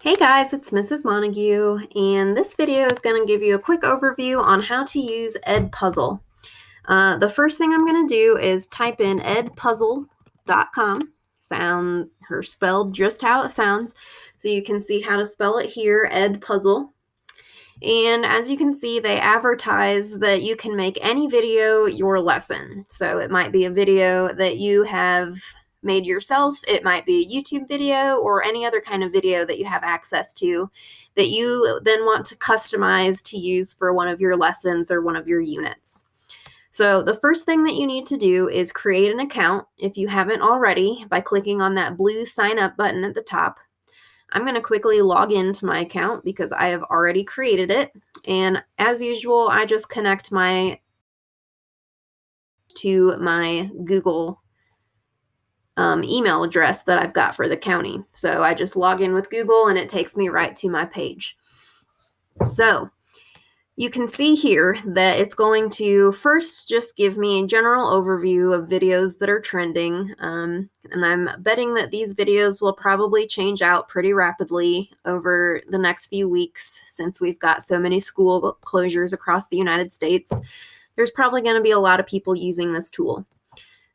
Hey guys, it's Mrs. Montague, and this video is going to give you a quick overview on how to use EdPuzzle. The first thing I'm going to do is type in edpuzzle.com, sound or spelled just how it sounds, so you can see how to spell it here, EdPuzzle. And as you can see, they advertise that you can make any video your lesson. So it might be a video that you have made yourself, it might be a YouTube video or any other kind of video that you have access to that you then want to customize to use for one of your lessons or one of your units. So the first thing that you need to do is create an account if you haven't already by clicking on that blue sign up button at the top. I'm going to quickly log into my account because I have already created it. And as usual, I just connect to my Google email address that I've got for the county. So I just log in with Google and it takes me right to my page. So you can see here that it's going to first just give me a general overview of videos that are trending. And I'm betting that these videos will probably change out pretty rapidly over the next few weeks since we've got so many school closures across the United States. There's probably going to be a lot of people using this tool.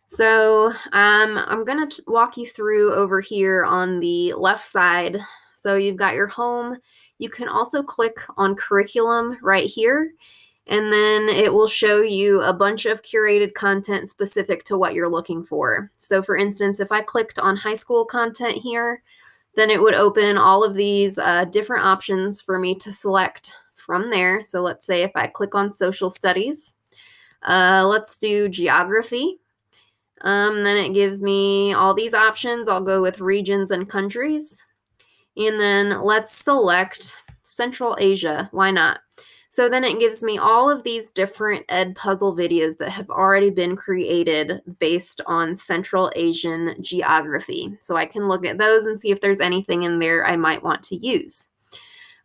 So I'm going to walk you through over here on the left side. So you've got your home. You can also click on curriculum right here, and then it will show you a bunch of curated content specific to what you're looking for. So for instance, if I clicked on high school content here, then it would open all of these different options for me to select from there. So let's say if I click on social studies, let's do geography. Then it gives me all these options. I'll go with regions and countries. And then let's select Central Asia. Why not? So then it gives me all of these different EdPuzzle videos that have already been created based on Central Asian geography. So I can look at those and see if there's anything in there I might want to use.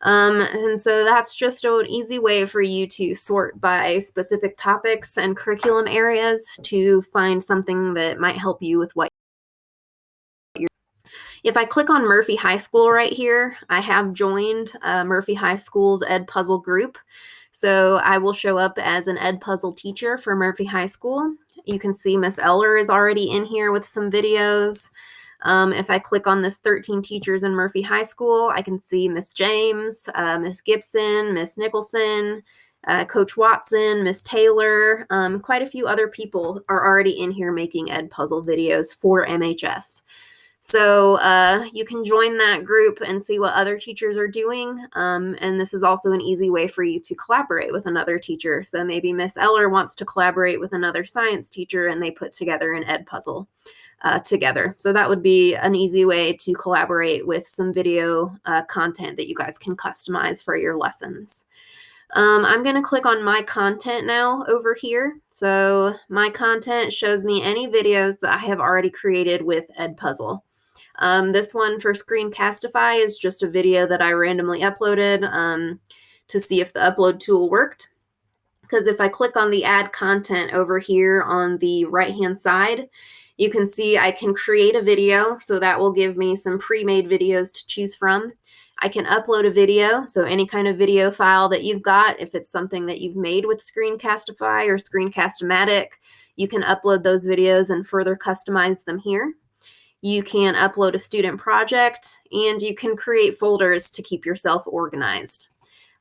And so that's just an easy way for you to sort by specific topics and curriculum areas to find something that might help you with what you're. If I click on Murphy High School right here, I have joined Murphy High School's EdPuzzle group. So I will show up as an EdPuzzle teacher for Murphy High School. You can see Miss Eller is already in here with some videos. If I click on this 13 teachers in Murphy High School, I can see Miss James, Miss Gibson, Miss Nicholson, Coach Watson, Miss Taylor. Quite a few other people are already in here making EdPuzzle videos for MHS. So you can join that group and see what other teachers are doing. And this is also an easy way for you to collaborate with another teacher. So maybe Miss Eller wants to collaborate with another science teacher and they put together an EdPuzzle together. So that would be an easy way to collaborate with some video content that you guys can customize for your lessons. I'm going to click on My Content now over here. So My Content shows me any videos that I have already created with EdPuzzle. This one for Screencastify is just a video that I randomly uploaded to see if the upload tool worked. Because if I click on the Add Content over here on the right-hand side, you can see I can create a video, so that will give me some pre-made videos to choose from. I can upload a video, so any kind of video file that you've got, if it's something that you've made with Screencastify or Screencast-O-Matic, you can upload those videos and further customize them here. You can upload a student project, and you can create folders to keep yourself organized.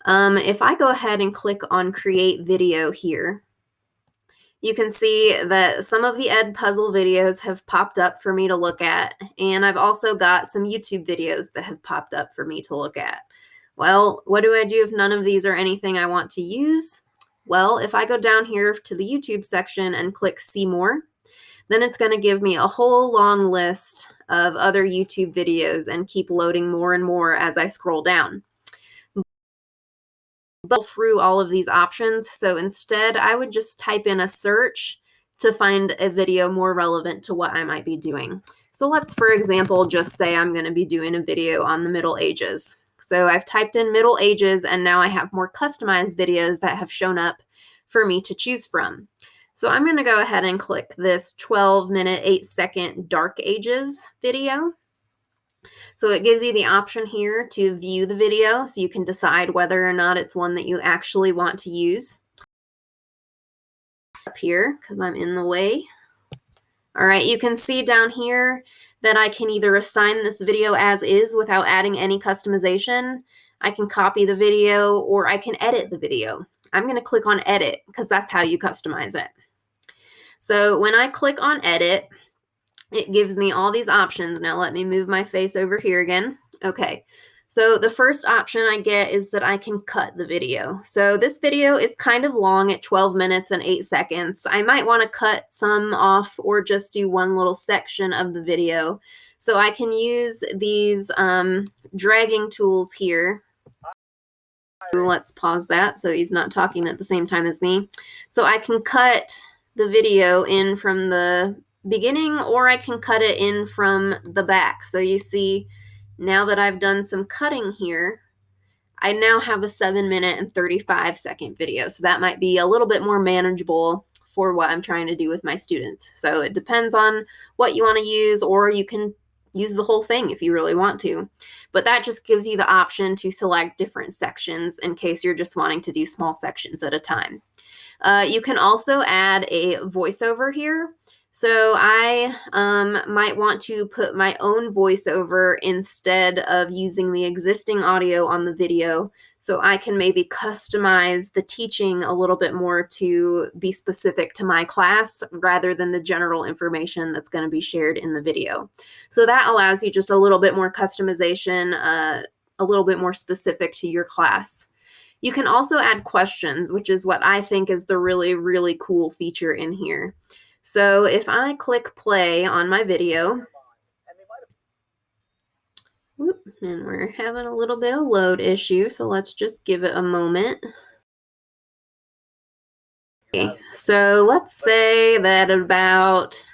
If I go ahead and click on Create Video here, you can see that some of the EdPuzzle videos have popped up for me to look at, and I've also got some YouTube videos that have popped up for me to look at. Well, what do I do if none of these are anything I want to use? Well, if I go down here to the YouTube section and click See More, then it's going to give me a whole long list of other YouTube videos and keep loading more and more as I scroll down. Through all of these options. So instead, I would just type in a search to find a video more relevant to what I might be doing. So let's, for example, just say I'm going to be doing a video on the Middle Ages. So I've typed in Middle Ages, and now I have more customized videos that have shown up for me to choose from. So I'm going to go ahead and click this 12-minute, 8-second Dark Ages video. So it gives you the option here to view the video so you can decide whether or not it's one that you actually want to use. Up here, because I'm in the way. All right, you can see down here that I can either assign this video as is without adding any customization. I can copy the video, or I can edit the video. I'm going to click on edit because that's how you customize it. So when I click on edit, it gives me all these options. Now let me move my face over here again. Okay, so the first option I get is that I can cut the video. So this video is kind of long at 12 minutes and 8 seconds. I might want to cut some off or just do one little section of the video. So I can use these dragging tools here. Let's pause that so he's not talking at the same time as me. So I can cut the video in from the beginning, or I can cut it in from the back. So you see, now that I've done some cutting here, I now have a 7-minute and 35-second video. So that might be a little bit more manageable for what I'm trying to do with my students. So it depends on what you want to use, or you can use the whole thing if you really want to. But that just gives you the option to select different sections in case you're just wanting to do small sections at a time. You can also add a voiceover here. So I might want to put my own voiceover instead of using the existing audio on the video. So I can maybe customize the teaching a little bit more to be specific to my class rather than the general information that's going to be shared in the video. So that allows you just a little bit more customization, a little bit more specific to your class. You can also add questions, which is what I think is the really, really cool feature in here. So if I click play on my video, and we're having a little bit of load issue, so let's just give it a moment. Okay, so let's say that about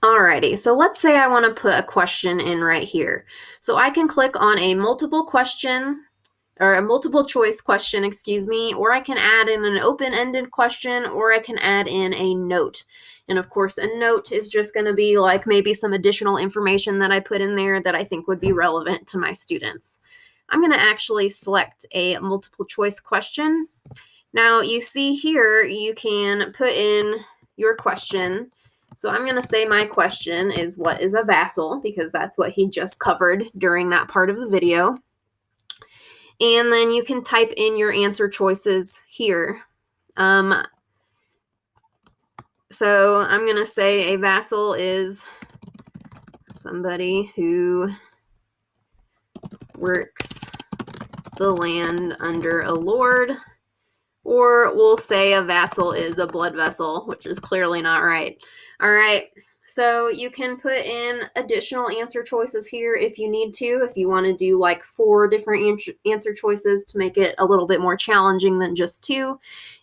Alrighty, so let's say I want to put a question in right here. So I can click on a multiple question, or a multiple choice question, excuse me, or I can add in an open-ended question, or I can add in a note. And of course, a note is just going to be like maybe some additional information that I put in there that I think would be relevant to my students. I'm going to actually select a multiple choice question. Now you see here, you can put in your question. So I'm going to say my question is, what is a vassal? Because that's what he just covered during that part of the video. And then you can type in your answer choices here. So I'm going to say a vassal is somebody who works the land under a lord. Or we'll say a vassal is a blood vessel, which is clearly not right. All right, so you can put in additional answer choices here if you need to, if you want to do like 4 different answer choices to make it a little bit more challenging than just 2.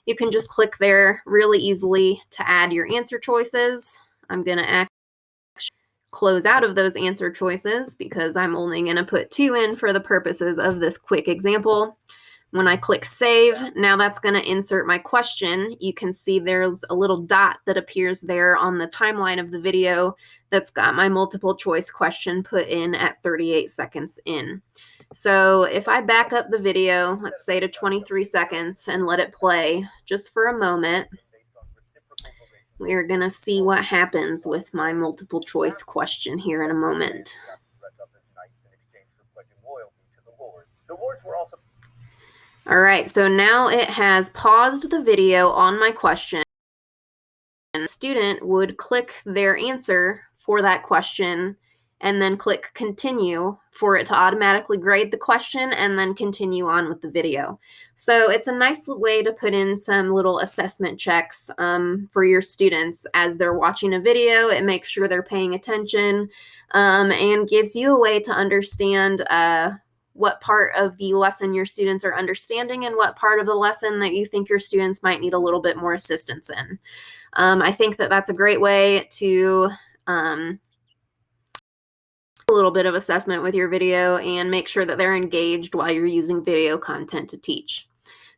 You can just click there really easily to add your answer choices. I'm going to actually close out of those answer choices because I'm only going to put 2 in for the purposes of this quick example. When I click save, now that's going to insert my question. You can see there's a little dot that appears there on the timeline of the video that's got my multiple choice question put in at 38 seconds in. So if I back up the video, let's say to 23 seconds and let it play just for a moment, we're going to see what happens with my multiple choice question here in a moment. All right, so now it has paused the video on my question. And the student would click their answer for that question and then click continue for it to automatically grade the question and then continue on with the video. So it's a nice way to put in some little assessment checks for your students as they're watching a video. It makes sure they're paying attention and gives you a way to understand what part of the lesson your students are understanding and what part of the lesson that you think your students might need a little bit more assistance in. I think that that's a great way to a little bit of assessment with your video and make sure that they're engaged while you're using video content to teach.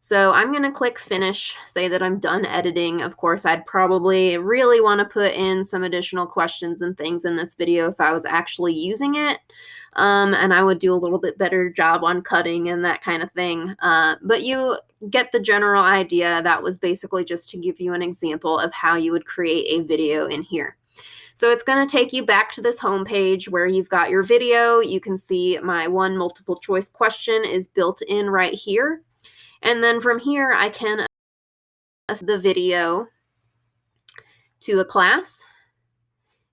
So I'm going to click finish, say that I'm done editing. Of course, I'd probably really want to put in some additional questions and things in this video if I was actually using it. And I would do a little bit better job on cutting and that kind of thing. But you get the general idea. That was basically just to give you an example of how you would create a video in here. So it's going to take you back to this home page where you've got your video. You can see my one multiple choice question is built in right here. And then from here, I can assign the video to a class.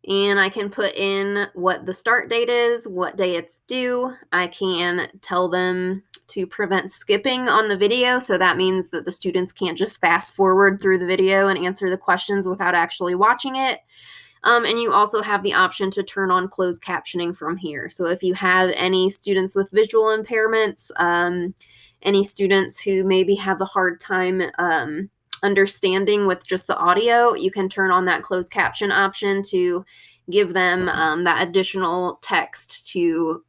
And I can put in what the start date is, what day it's due. I can tell them to prevent skipping on the video. So that means that the students can't just fast forward through the video and answer the questions without actually watching it. And you also have the option to turn on closed captioning from here. So if you have any students with visual impairments, any students who maybe have a hard time understanding with just the audio, you can turn on that closed caption option to give them that additional text to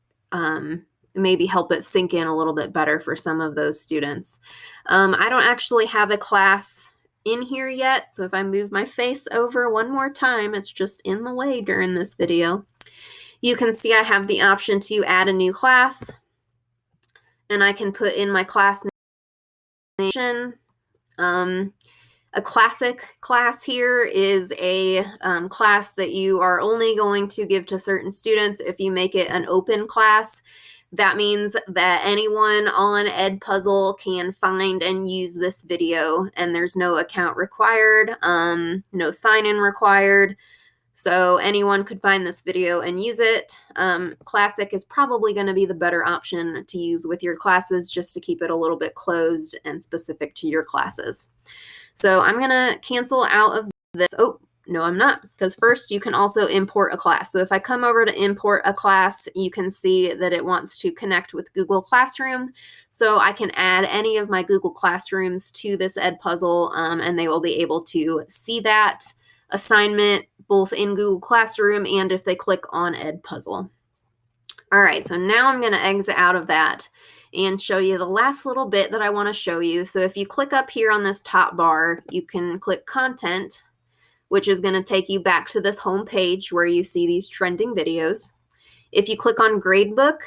maybe help it sink in a little bit better for some of those students. I don't actually have a class in here yet, so if I move my face over one more time, it's just in the way during this video. You can see I have the option to add a new class, and I can put in my class name. A classic class here is a class that you are only going to give to certain students. If you make it an open class, that means that anyone on EdPuzzle can find and use this video, and there's no account required, no sign-in required. So anyone could find this video and use it. Classic is probably going to be the better option to use with your classes, just to keep it a little bit closed and specific to your classes. So I'm going to cancel out of this. Oh, no, I'm not, because first you can also import a class. So if I come over to import a class, you can see that it wants to connect with Google Classroom. So I can add any of my Google Classrooms to this EdPuzzle, and they will be able to see that assignment both in Google Classroom and if they click on EdPuzzle. All right, so now I'm going to exit out of that and show you the last little bit that I want to show you. So if you click up here on this top bar, you can click Content, which is going to take you back to this home page where you see these trending videos. If you click on Gradebook,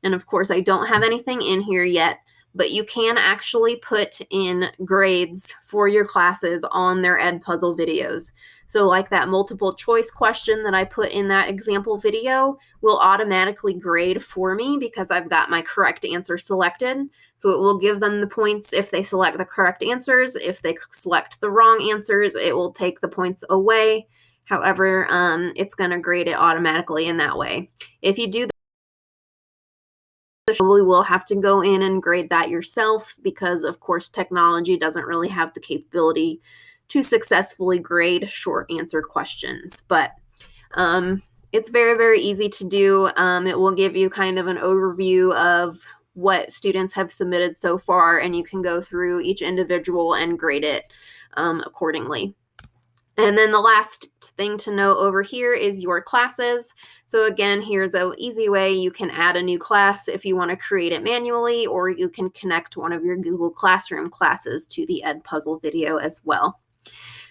and of course I don't have anything in here yet, but you can actually put in grades for your classes on their EdPuzzle videos. So like that multiple choice question that I put in that example video will automatically grade for me because I've got my correct answer selected. So it will give them the points if they select the correct answers. If they select the wrong answers, it will take the points away. However, it's going to grade it automatically in that way. If you do probably will have to go in and grade that yourself because, of course, technology doesn't really have the capability to successfully grade short answer questions. But it's very, very easy to do. It will give you kind of an overview of what students have submitted so far, and you can go through each individual and grade it accordingly. And then the last thing to know over here is your classes. So again, here's an easy way you can add a new class if you want to create it manually, or you can connect one of your Google Classroom classes to the EdPuzzle video as well.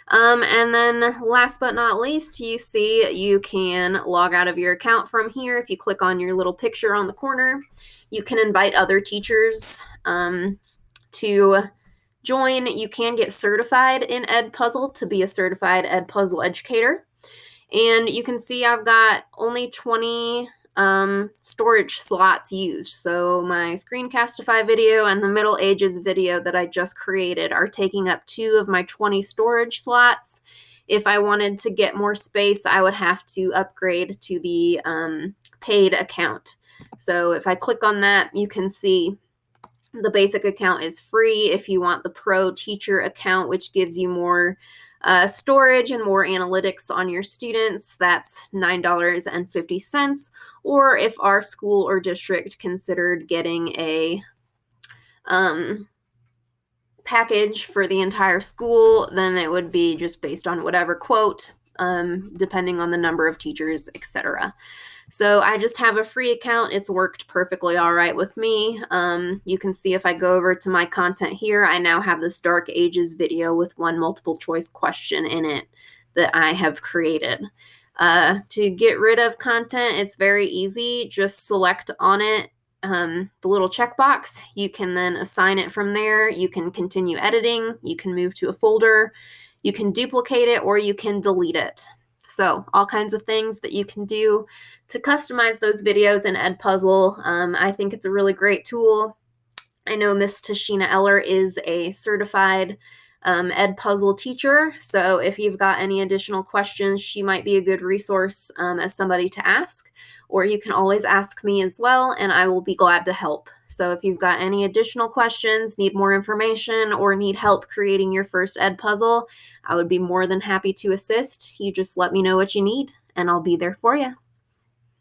And then last but not least, you see you can log out of your account from here. If you click on your little picture on the corner, you can invite other teachers to join. You can get certified in EdPuzzle to be a certified EdPuzzle educator. And you can see I've got only 20 storage slots used. So my Screencastify video and the Middle Ages video that I just created are taking up 2 of my 20 storage slots. If I wanted to get more space, I would have to upgrade to the paid account. So if I click on that, you can see the basic account is free. If you want the pro teacher account, which gives you more storage and more analytics on your students, that's $9.50. Or if our school or district considered getting a package for the entire school, then it would be just based on whatever quote, depending on the number of teachers, etc. So I just have a free account. It's worked perfectly all right with me. You can see if I go over to my content here, I now have this Dark Ages video with one multiple choice question in it that I have created. To get rid of content, it's very easy. Just select on it the little checkbox. You can then assign it from there. You can continue editing. You can move to a folder. You can duplicate it, or you can delete it. So all kinds of things that you can do to customize those videos in EdPuzzle. I think it's a really great tool. I know Miss Tashina Eller is a certified EdPuzzle teacher, so if you've got any additional questions, she might be a good resource as somebody to ask, or you can always ask me as well, and I will be glad to help. So if you've got any additional questions, need more information, or need help creating your first EdPuzzle, I would be more than happy to assist. You just let me know what you need, and I'll be there for you.